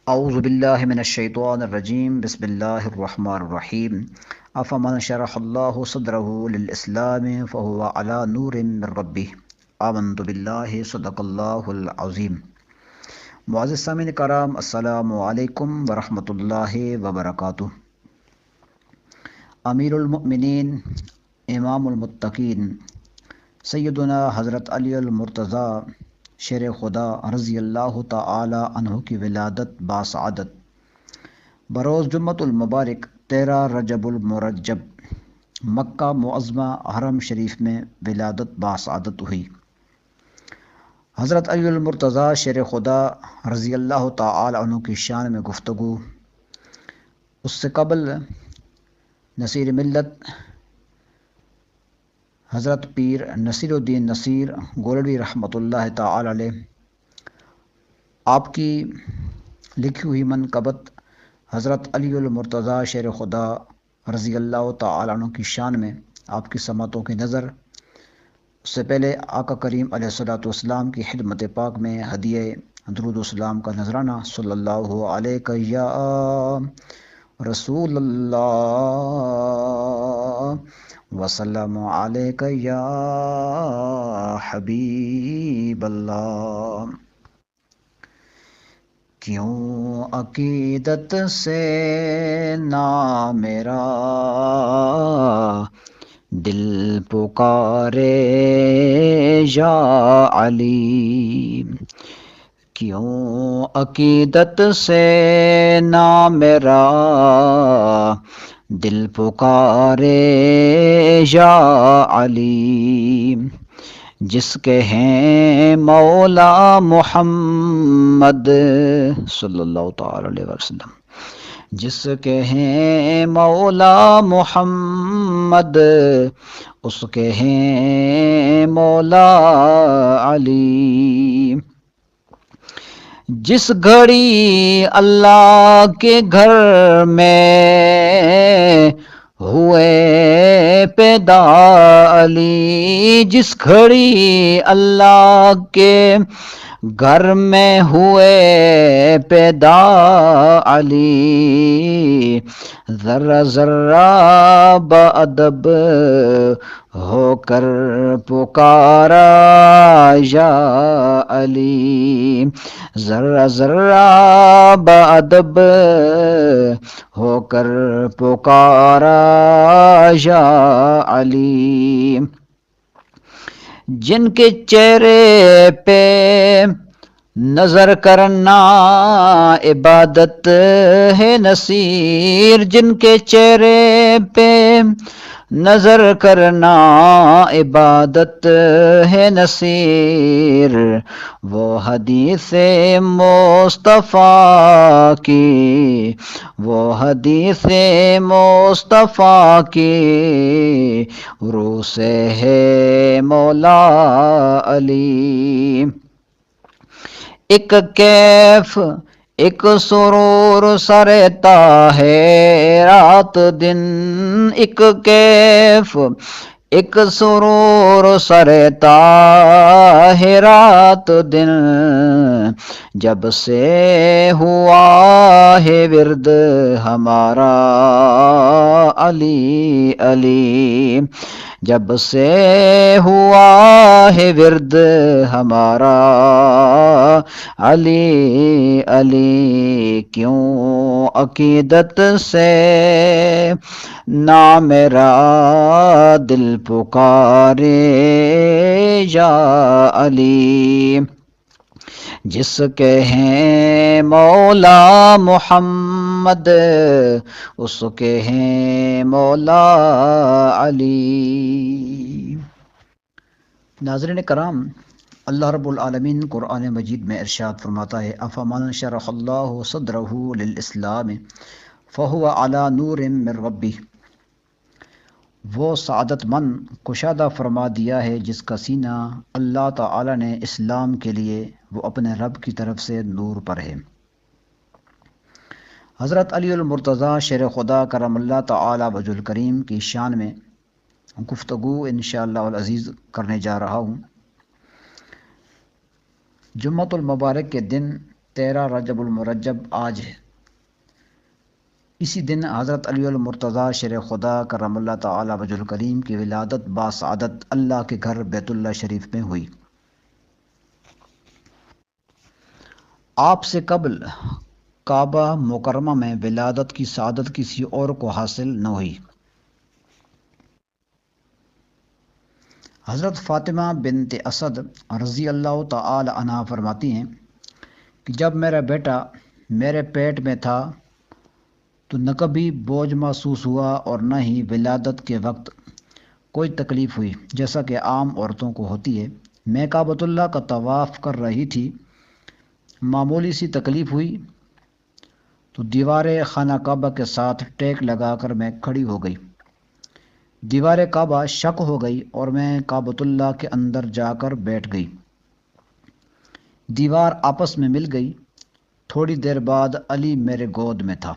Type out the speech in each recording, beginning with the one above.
اعوذ باللہ من الشیطان الرجیم بسم اللہ الرحمن الرحیم افمن شرح اللہ صدرہ للاسلام فهو علی نور من ربہ آمنت باللہ صدق اللہ العظیم۔ معزز سامعین کرام، السلام علیکم ورحمۃ اللہ وبرکاتہ۔ امیر المؤمنین، امام المتقین، سیدنا حضرت علی المرتضیٰ شیر خدا رضی اللہ تعالی عنہ کی ولادت باسعادت بروز جمعۃ المبارک 13 رجب المرجب مکہ معظمہ حرم شریف میں ولادت باسعادت ہوئی۔ حضرت علی المرتضیٰ شیر خدا رضی اللہ تعالی عنہ کی شان میں گفتگو۔ اس سے قبل نصیر ملت حضرت پیر نصیر الدین نصیر گولڑوی رحمۃ اللہ تعالی علیہ، آپ کی لکھی ہوئی منقبت حضرت علی المرتضیٰ شیر خدا رضی اللہ تعالی عنہ کی شان میں آپ کی سماعتوں کی نظر۔ اس سے پہلے آقا کریم علیہ الصلوۃ والسلام کی خدمت پاک میں ہدیہ درود و سلام کا نذرانہ۔ صلی اللہ علیہ یا رسول اللہ وسلم علیک یا حبیب اللہ۔ کیوں عقیدت سے نہ میرا دل پکارے یا علی، کیوں عقیدت سے نہ میرا دل پکارے یا علی، جس کے ہیں مولا محمد صلی اللہ تعالی علیہ وسلم، جس کے ہیں مولا محمد اس کے ہیں مولا علی۔ جس گھڑی اللہ کے گھر میں ہوئے پیدا علی، جس گھڑی اللہ کے گھر میں ہوئے پیدا علی، ذرہ ذرہ بادب ہو کر پکارا یا علی، ذرہ ذرہ بادب ہو کر پکارا یا علی۔ جن کے چہرے پہ نظر کرنا عبادت ہے نصیر، جن کے چہرے پہ نظر کرنا عبادت ہے نصیر، وہ حدیث مصطفیٰ کی، وہ حدیث مصطفیٰ کی روح سے ہے مولا علی۔ ایک کیف ایک سرور سرتا ہے رات دن، ایک کیف ایک سرور سرتا ہے رات دن، جب سے ہوا ہے ورد ہمارا علی علی، جب سے ہوا ہے ورد ہمارا علی علی، کیوں عقیدت سے نہ میرا دل پکارے یا علی، جس کے ہیں مولا محمد اس کے ہیں مولا علی۔ ناظرین کرام، اللہ رب العالمین قرآن مجید میں ارشاد فرماتا ہے، افمن شرح اللہ صدرہ للاسلام فہو علی نور من ربہ، وہ سعادت مند کشادہ فرما دیا ہے جس کا سینہ اللہ تعالی نے اسلام کے لیے وہ اپنے رب کی طرف سے نور پر ہے۔ حضرت علی المرتضیٰ شیر خدا کرم اللہ تعالی وجہ الکریم کی شان میں گفتگو انشاءاللہ العزیز کرنے جا رہا ہوں۔ جمعۃ المبارک کے دن 13 رجب المرجب آج ہے۔ اسی دن حضرت علی المرتضیٰ شیر خدا کرم اللہ تعالی وجہ الکریم کی ولادت باسعادت اللہ کے گھر بیت اللہ شریف میں ہوئی۔ آپ سے قبل کعبہ مکرمہ میں ولادت کی سعادت کسی اور کو حاصل نہ ہوئی۔ حضرت فاطمہ بنت اسد رضی اللہ تعالی عنہا فرماتی ہیں کہ جب میرا بیٹا میرے پیٹ میں تھا تو نہ کبھی بوجھ محسوس ہوا اور نہ ہی ولادت کے وقت کوئی تکلیف ہوئی جیسا کہ عام عورتوں کو ہوتی ہے۔ میں کعبۃ اللہ کا طواف کر رہی تھی، معمولی سی تکلیف ہوئی تو دیوار خانہ کعبہ کے ساتھ ٹیک لگا کر میں کھڑی ہو گئی۔ دیوار کعبہ شق ہو گئی اور میں کعبۃ اللہ کے اندر جا کر بیٹھ گئی۔ دیوار آپس میں مل گئی۔ تھوڑی دیر بعد علی میرے گود میں تھا،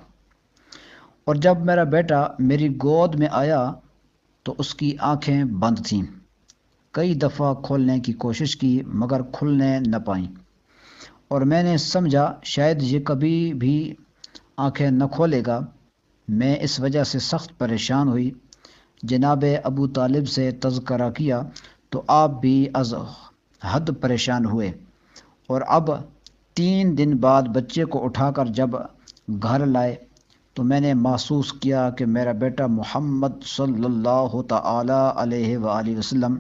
اور جب میرا بیٹا میری گود میں آیا تو اس کی آنکھیں بند تھیں۔ کئی دفعہ کھولنے کی کوشش کی مگر کھلنے نہ پائیں، اور میں نے سمجھا شاید یہ کبھی بھی آنکھیں نہ کھولے گا۔ میں اس وجہ سے سخت پریشان ہوئی۔ جناب ابو طالب سے تذکرہ کیا تو آپ بھی از حد پریشان ہوئے، اور اب 3 دن بعد بچے کو اٹھا کر جب گھر لائے تو میں نے محسوس کیا کہ میرا بیٹا محمد صلی اللہ تعالی علیہ وآلہ وسلم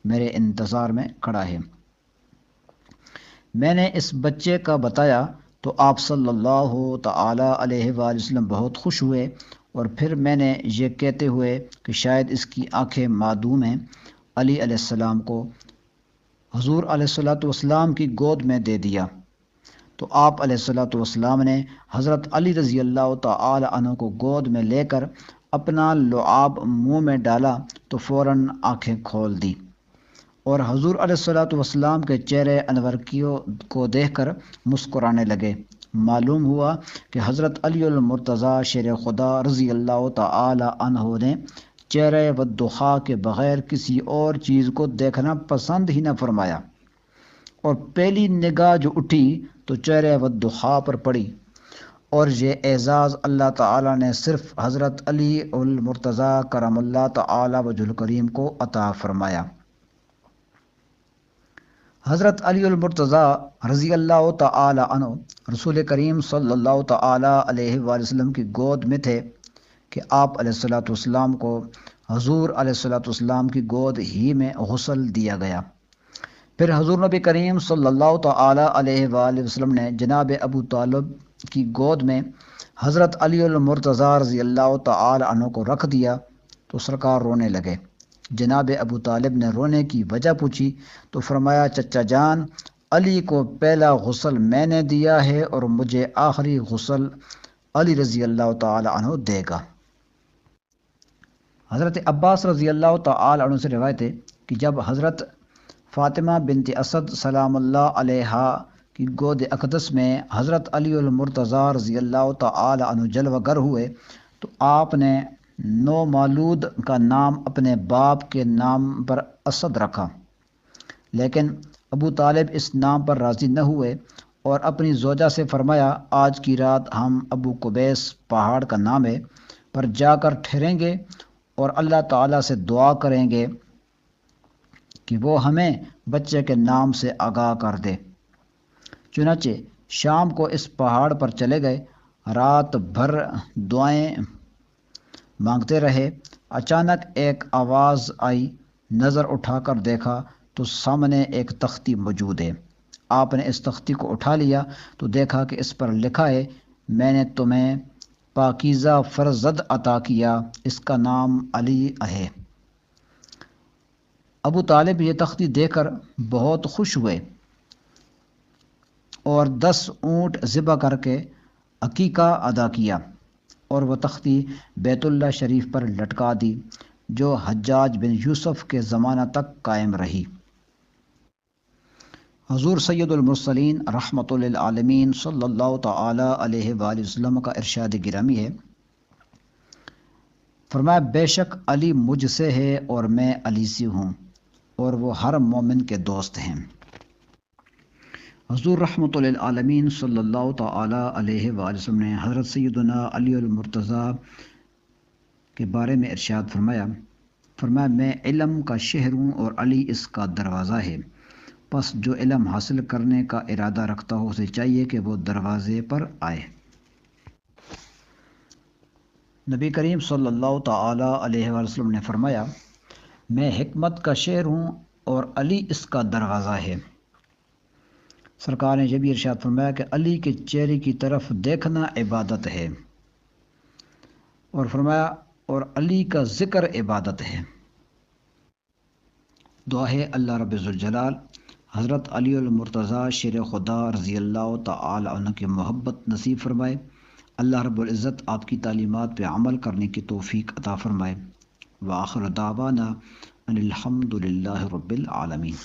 میرے انتظار میں کھڑا ہے۔ میں نے اس بچے کا بتایا تو آپ صلی اللہ تعالی علیہ وآلہ وسلم بہت خوش ہوئے، اور پھر میں نے یہ کہتے ہوئے کہ شاید اس کی آنکھیں معدوم ہیں، علی علیہ السلام کو حضور علیہ السلام کی گود میں دے دیا تو آپ علیہ السلام نے حضرت علی رضی اللہ تعالی عنہ کو گود میں لے کر اپنا لعاب منہ میں ڈالا تو فوراً آنکھیں کھول دی، اور حضور علیہ السلام کے چہرے انور کو دیکھ کر مسکرانے لگے۔ معلوم ہوا کہ حضرت علی المرتضیٰ شیر خدا رضی اللہ تعالی عنہ نے چہرے والضحیٰ کے بغیر کسی اور چیز کو دیکھنا پسند ہی نہ فرمایا، اور پہلی نگاہ جو اٹھی تو چہرے والضحیٰ پر پڑی، اور یہ اعزاز اللہ تعالی نے صرف حضرت علی المرتضیٰ کرم اللہ تعالی وجہ الکریم کو عطا فرمایا۔ حضرت علی المرتضیٰ رضی اللہ تعالی عنہ رسول کریم صلی اللہ تعالی علیہ وآلہ وسلم کی گود میں تھے کہ آپ علیہ السلام کو حضور علیہ السلام کی گود ہی میں غسل دیا گیا۔ پھر حضور نبی کریم صلی اللہ تعالی علیہ وآلہ وسلم نے جناب ابو طالب کی گود میں حضرت علی المرتضیٰ رضی اللہ تعالی عنہ کو رکھ دیا تو سرکار رونے لگے۔ جناب ابو طالب نے رونے کی وجہ پوچھی تو فرمایا، چچا جان، علی کو پہلا غسل میں نے دیا ہے اور مجھے آخری غسل علی رضی اللہ تعالی عنہ دے گا۔ حضرت عباس رضی اللہ تعالی عنہ سے روایت ہے کہ جب حضرت فاطمہ بنت اسد سلام اللہ علیہا کی گود اقدس میں حضرت علی المرتضیٰ رضی اللہ تعالی عنہ جلوہ گر ہوئے تو آپ نے نومولود کا نام اپنے باپ کے نام پر اسد رکھا، لیکن ابو طالب اس نام پر راضی نہ ہوئے اور اپنی زوجہ سے فرمایا، آج کی رات ہم ابو قبیس پہاڑ کا نام ہے پر جا کر ٹھہریں گے اور اللہ تعالیٰ سے دعا کریں گے کہ وہ ہمیں بچے کے نام سے آگاہ کر دے۔ چنانچہ شام کو اس پہاڑ پر چلے گئے، رات بھر دعائیں مانگتے رہے۔ اچانک ایک آواز آئی، نظر اٹھا کر دیکھا تو سامنے ایک تختی موجود ہے۔ آپ نے اس تختی کو اٹھا لیا تو دیکھا کہ اس پر لکھا ہے، میں نے تمہیں پاکیزہ فرزند عطا کیا، اس کا نام علی ہے۔ ابو طالب یہ تختی دیکھ کر بہت خوش ہوئے اور 10 اونٹ ذبح کر کے عقیقہ ادا کیا، اور وہ تختی بیت اللہ شریف پر لٹکا دی جو حجاج بن یوسف کے زمانہ تک قائم رہی۔ حضور سید المرسلین رحمۃ للعالمین صلی اللہ تعالی علیہ وآلہ وسلم کا ارشاد گرامی ہے، فرمایا، بے شک علی مجھ سے ہے اور میں علی سے ہوں، اور وہ ہر مومن کے دوست ہیں۔ حضور رحمۃ للعالمین صلی اللہ تعالی علیہ وآلہ وسلم نے حضرت سیدنا علی المرتضیٰ کے بارے میں ارشاد فرمایا میں علم کا شہر ہوں اور علی اس کا دروازہ ہے، پس جو علم حاصل کرنے کا ارادہ رکھتا ہو اسے چاہیے کہ وہ دروازے پر آئے۔ نبی کریم صلی اللہ تعالی علیہ وآلہ وسلم نے فرمایا میں حکمت کا شہر ہوں اور علی اس کا دروازہ ہے۔ سرکار نے یہ بھی ارشاد فرمایا کہ علی کے چہرے کی طرف دیکھنا عبادت ہے، اور فرمایا اور علی کا ذکر عبادت ہے۔ دعا ہے اللہ رب ذوالجلال حضرت علی المرتضیٰ شیر خدا رضی اللہ تعالی عنہ کی محبت نصیب فرمائے۔ اللہ رب العزت آپ کی تعلیمات پہ عمل کرنے کی توفیق عطا فرمائے۔ وآخر دعوانا ان الحمد للہ رب العالمین۔